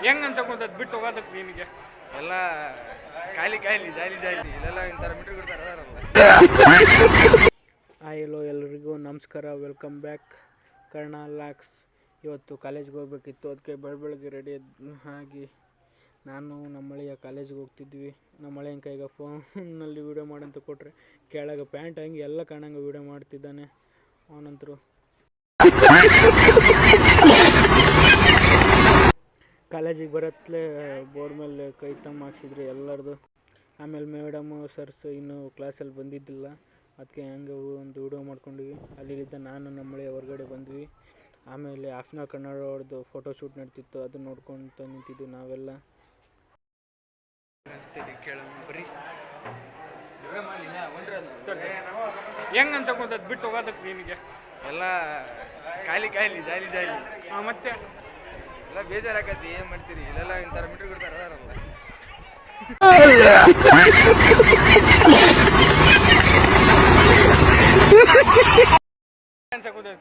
ಹೆಂಗ್ ಅನ್ಸಕೊಂತದ್ ಬಿಟ್ಟು ಹೋಗೋದಕ್ಕೆ ನಿನಗೆ? ಎಲ್ಲ ಖಾಲಿ ಖಾಲಿ ಜಾಲಿ ಜಾಲಿ ಇಲ್ಲೆಲ್ಲ ಇಂಥರ ಮೀಟ್ರ್ ಬಿಡ್ತಾರೆ ಅದಾರಲ್ಲ. ಹಾಯ್ ಎಲ್ಲೋ ಎಲ್ರಿಗೂ ನಮಸ್ಕಾರ, ವೆಲ್ಕಮ್ ಬ್ಯಾಕ್ ಕರ್ಣ ಲಾಕ್ಸ್. ಇವತ್ತು ಕಾಲೇಜ್ಗೆ ಹೋಗ್ಬೇಕಿತ್ತು, ಅದಕ್ಕೆ ಬೆಳಗ್ಗೆ ರೆಡಿ ಆಗಿ ನಾನು ನಮ್ಮಳೆಯ ಕಾಲೇಜ್ಗೆ ಹೋಗ್ತಿದ್ವಿ. ನಮ್ಮಳೆಯ ಕೈಗೆ ಫೋನಲ್ಲಿ ವೀಡಿಯೋ ಮಾಡಂತ ಕೊಟ್ಟರೆ ಕೆಳಗೆ ಪ್ಯಾಂಟ್ ಹಂಗೆ ಎಲ್ಲ ಕಾಣಂಗೆ ವೀಡಿಯೋ ಮಾಡ್ತಿದ್ದಾನೆ ಅವನಂತರು. ಕಾಲೇಜಿಗೆ ಬರತ್ಲೇ ಬೋರ್ಡ್ ಮೇಲೆ ಕೈ ತಮ್ಮ ಹಾಕ್ಸಿದ್ರು ಎಲ್ಲರದು. ಆಮೇಲೆ ಮೇಡಮು ಸರ್ಸ್ ಇನ್ನೂ ಕ್ಲಾಸಲ್ಲಿ ಬಂದಿದ್ದಿಲ್ಲ, ಅದಕ್ಕೆ ಹಂಗೆ ಒಂದು ವೀಡಿಯೋ ಮಾಡ್ಕೊಂಡ್ವಿ. ಅಲ್ಲಿದ್ದ ನಾನು ನಮ್ಮಳೆ ಹೊರಗಡೆ ಬಂದ್ವಿ. ಆಮೇಲೆ ಹಾಫ್ ಆನ್ ಅವರ್ ಕನ್ನಡ ಅವ್ರದ್ದು ಫೋಟೋ ಶೂಟ್ ನಡ್ತಿತ್ತು, ಅದು ನೋಡ್ಕೊತ ನಿಂತಿದ್ವಿ ನಾವೆಲ್ಲ. ಹೆಂಗ್ ಅನ್ಸಕೊಂತದ್ ಬಿಟ್ಟು ಹೋಗೋದಕ್ಕೆ ನಿನಗೆ? ಎಲ್ಲ ಖಾಲಿ ಖಾಲಿ ಜಾಲಿ ಜಾಲಿ. ಮತ್ತೆ ಎಲ್ಲ ಬೇಜಾರಾಗತ್ತಿ, ಏನು ಮಾಡ್ತೀರಿ? ಇಲ್ಲೆಲ್ಲ ಇಂಥರ ಮೀಟ್ರ್ ಬಿಡ್ತಾರೆ ಅದಾರಲ್ಲ.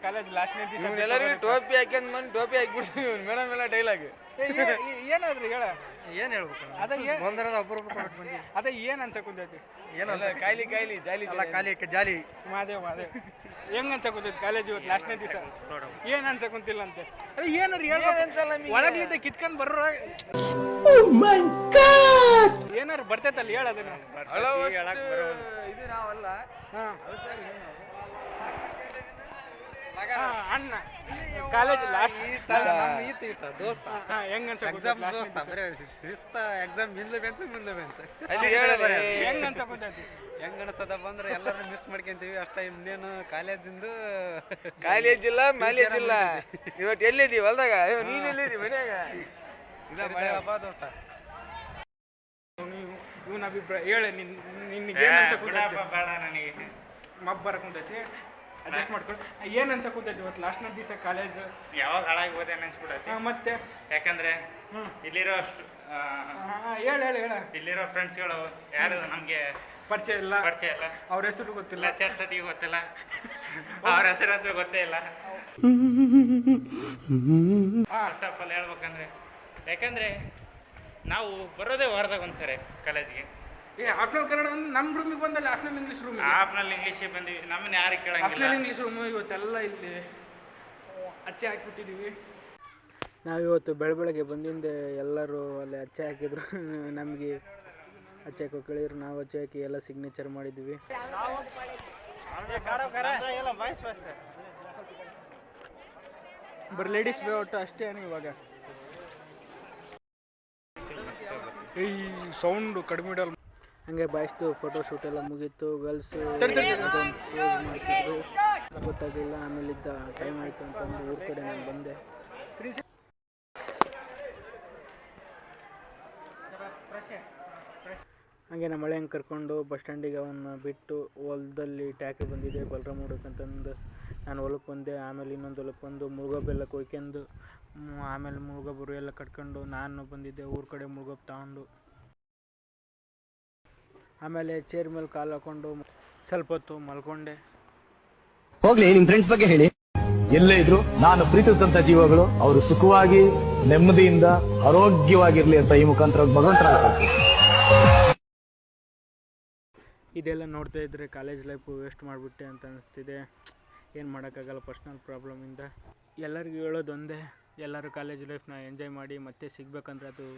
ಕಾಲೇಜ್ ಲಾಸ್ಟ್ನೇ ದಿವಸ ಎಲ್ಲರಿಗೂ ಟೋಪಿ ಹಾಕ್ಯಂದ್ ಬಂದು ಟೋಪಿ ಹಾಕ್ಬಿಡ್ತೀವಿ. ಮೇಡಮ್ ಎಲ್ಲ ಡೈಲಾಗ್ ಏನಾದ್ರು ಹೇಳ, ಏನು ಹೇಳ್ಬೇಕು? ಅದೇ ಒಂದರದ ಅಪರೂಪ ಬಂದು ಅದೇ ಏನು ಅನ್ಸಕೊಂತೈತಿ? ಏನಲ್ಲ ಖಾಲಿ ಖಾಲಿ ಜಾಲಿ ಅಲ್ಲ, ಖಾಲಿ ಜಾಲಿ ಮಾದೇವ್ ಹೆಂಗ್ ಅನ್ಸಕೊಂತೈತಿ ಕಾಲೇಜ್ ಇವತ್ತು ಲಾಸ್ಟ್ನೇ ದಿವಸ? ಏನ್ ಅನ್ಸಕೊಂತಿಲ್ಲ ಅಂತೆ? ಅದೇ ಏನಾರು ಹೇಳ್ಬೇಕು, ಒಳಗ್ಲಿದ್ದ ಕಿತ್ಕೊಂಡ್ ಬರ್ರ ಏನಾರು ಬರ್ತೈತಲ್ಲ ಹೇಳ ಅದನ್ನ. ಇದು ನಾವಲ್ಲ ಅಣ್ಣ ಕಾಲೇಜ್ ಲಾಸ್ಟ್ ಹೆಂಗ್ ಎಕ್ಸಾಮ್ ಮುಂದೆ ಹೆಂಗ್ ಅನ್ಸಕೊಂತೈತಿ? ಹೆಂಗ್ ಅನ್ಸದಪ್ಪ ಅಂದ್ರೆ ಎಲ್ಲರೂ ಮಿಸ್ ಮಾಡ್ಕೊಂತೀವಿ ಅಷ್ಟ. ಇನ್ನೇನು ಕಾಲೇಜಿಂದು ಕಾಲೇಜ್ ಇಲ್ಲ, ಮ್ಯಾಲೇಜ್ ಇಲ್ಲ. ಇವತ್ತು ಎಲ್ಲಿದ್ದೀವಿ? ಹೊಲ್ದಾಗ. ನೀನ್ ಎಲ್ಲಿದ್ದೀವಿ? ಮನ್ಯಾಗ. ದೋಸ್ತ ಇವನ್ ಅಭಿಪ್ರಾಯ ಹೇಳ, ನಿನ್ಗೆ ಏನ್ ಅನ್ಸಕೊಂತೈತಿ? ನನಗೆ ಮಬ್ಬ ಬರಕೊಂತೈತಿ, ಅಡ್ಜಸ್ಟ್ ಮಾಡ್ಕೊಂಡು. ಏನ್ ಅನ್ಸಕೊಂತೈತಿ ಇವತ್ತು ಲಾಸ್ಟ್ನೇ ದಿವಸ ಕಾಲೇಜ್? ಯಾವಾಗ ಹಾಳಾಗಿ ಹೋದೆ ಅನ್ಸ್ಬಿಟ್ಟೈತಿ. ಮತ್ತೆ ಯಾಕಂದ್ರೆ ಇಲ್ಲಿರೋ ಹೇಳ ಹೇಳ ಹೇಳ ಇಲ್ಲಿರೋ ಫ್ರೆಂಡ್ಸ್ಗಳು ಯಾರು ನಮ್ಗೆ ಪರಿಚಯ ಇಲ್ಲ, ಅವ್ರ ಹೆಸರು ಗೊತ್ತಿಲ್ಲ, ಚರ್ಸತಿಗೆ ಗೊತ್ತಿಲ್ಲ, ಅವ್ರ ಹೆಸರು ಅಂತ ಗೊತ್ತೇ ಇಲ್ಲ. ಫಸ್ಟ್ ಆಫ್ ಆಲ್ ಹೇಳ್ಬೇಕಂದ್ರೆ, ಯಾಕಂದ್ರೆ ನಾವು ಬರೋದೇ ವಾರದಾಗ ಒಂದ್ಸರಿ ಕಾಲೇಜ್ಗೆ. ಆಫ್ಟರ್ ಕನ್ನಡ ನಮ್ಮ ರೂಮಿಗೆ ಬಂದಲ್ಲಿ ಆಫ್ಟರ್ ಇಂಗ್ಲೀಷ್ ರೂಮ್, ಆಫ್ನಲ್ಲಿ ಇಂಗ್ಲೀಷ್ ಬಂದಿವಿ. ನಮ್ಮನ್ನ ಯಾರಿಗೆ ಕೇಳಂಗಿಲ್ಲ. ಆಫ್ಟರ್ ಇಂಗ್ಲೀಷ್ ರೂಮ್ ಇವತ್ತೆಲ್ಲ ಇಲ್ಲಿ ಅಚ್ಚೆ ಹಾಕ್ಬಿಟ್ಟಿದ್ದೀವಿ. ನಾವಿವತ್ತು ಬೆಳಗ್ಗೆ ಬಂದಿಂದ ಎಲ್ಲರೂ ಅಲ್ಲಿ ಅಚ್ಚೆ ಹಾಕಿದ್ರು. ನಮಗೆ ಅಚ್ಚೆ ಹಾಕೋ ಕೇಳಿದ್ರು, ನಾವು ಅಚ್ಚೆ ಹಾಕಿ ಎಲ್ಲ ಸಿಗ್ನೇಚರ್ ಮಾಡಿದ್ವಿ. ಬರೀ ಲೇಡೀಸ್ ಬೇವಟ್ಟು ಅಷ್ಟೇ ಇವಾಗ. ಈ ಸೌಂಡು ಕಡಿಮೆ ಇಡಲ್ಲ. ಹಂಗೆ ಬಾಯ್ಸ್ದು ಫೋಟೋ ಶೂಟ್ ಎಲ್ಲ ಮುಗೀತು. ಗರ್ಲ್ಸ್ ಮಾಡ್ತಿದ್ರು, ಗೊತ್ತಾಗಲಿಲ್ಲ. ಆಮೇಲಿದ್ದ ಟೈಮ್ ಆಯಿತು ಅಂತಂದು ಊರ ಕಡೆ ನಾನು ಬಂದೆ. ಹಂಗೆ ನಮ್ಮ ಮಳೆ ಕರ್ಕೊಂಡು ಬಸ್ ಸ್ಟ್ಯಾಂಡಿಗೆ ಅವನ್ನ ಬಿಟ್ಟು ಹೊಲದಲ್ಲಿ ಟ್ಯಾಕ್ರಿ ಬಂದಿದೆ ಬಲರಾಮ್ ಹುಡುಕಂತಂದು ನಾನು ಹೊಲಕ್ಕೆ ಬಂದೆ. ಆಮೇಲೆ ಇನ್ನೊಂದು ಹೊಲಕ್ಕೆ ಬಂದು ಮುಳುಗೋಬೆಲ್ಲ ಕೊಯ್ಕೊಂಡು, ಆಮೇಲೆ ಮುಳುಗೋಬರು ಎಲ್ಲ ಕಟ್ಕೊಂಡು ನಾನು ಬಂದಿದ್ದೆ ಊರ ಕಡೆ ಮುಳುಗೋಬ್ ತಗೊಂಡು. ಆಮೇಲೆ ಚೇರ್ ಮೇಲೆ ಕಾಲು ಹಾಕೊಂಡು ಸ್ವಲ್ಪ ಹೊತ್ತು ಮಲ್ಕೊಂಡೆ. ಹೋಗ್ಲಿ, ನಿಮ್ ಫ್ರೆಂಡ್ಸ್ ಬಗ್ಗೆ ಹೇಳಿ. ಎಲ್ಲೇ ಇದ್ರು ನಾನು ಪ್ರೀತಿಸಿದಂತ ಜೀವಗಳು ಅವರು ಸುಖವಾಗಿ ನೆಮ್ಮದಿಯಿಂದ ಆರೋಗ್ಯವಾಗಿರ್ಲಿ ಅಂತ ಈ ಮುಖಾಂತರ ಭಗವಂತನ ಇದೆಲ್ಲ ನೋಡ್ತಾ ಇದ್ರೆ ಕಾಲೇಜ್ ಲೈಫು ವೇಸ್ಟ್ ಮಾಡಿಬಿಟ್ಟೆ ಅಂತ ಅನಿಸ್ತಿದೆ. ಏನು ಮಾಡೋಕ್ಕಾಗಲ್ಲ, ಪರ್ಸ್ನಲ್ ಪ್ರಾಬ್ಲಮಿಂದ. ಎಲ್ಲರಿಗೂ ಹೇಳೋದೊಂದೇ, ಎಲ್ಲರೂ ಕಾಲೇಜ್ ಲೈಫ್ನ ಎಂಜಾಯ್ ಮಾಡಿ. ಮತ್ತೆ ಸಿಗಬೇಕಂದ್ರೆ ಅದು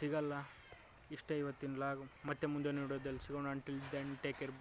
ಸಿಗಲ್ಲ. ಇಷ್ಟೇ ಇವತ್ತಿನ ಲಾಗ್. ಮತ್ತೆ ಮುಂದೆ ನೋಡೋದಲ್ಲಿ ಸಿಗೋಣ. Until then take care.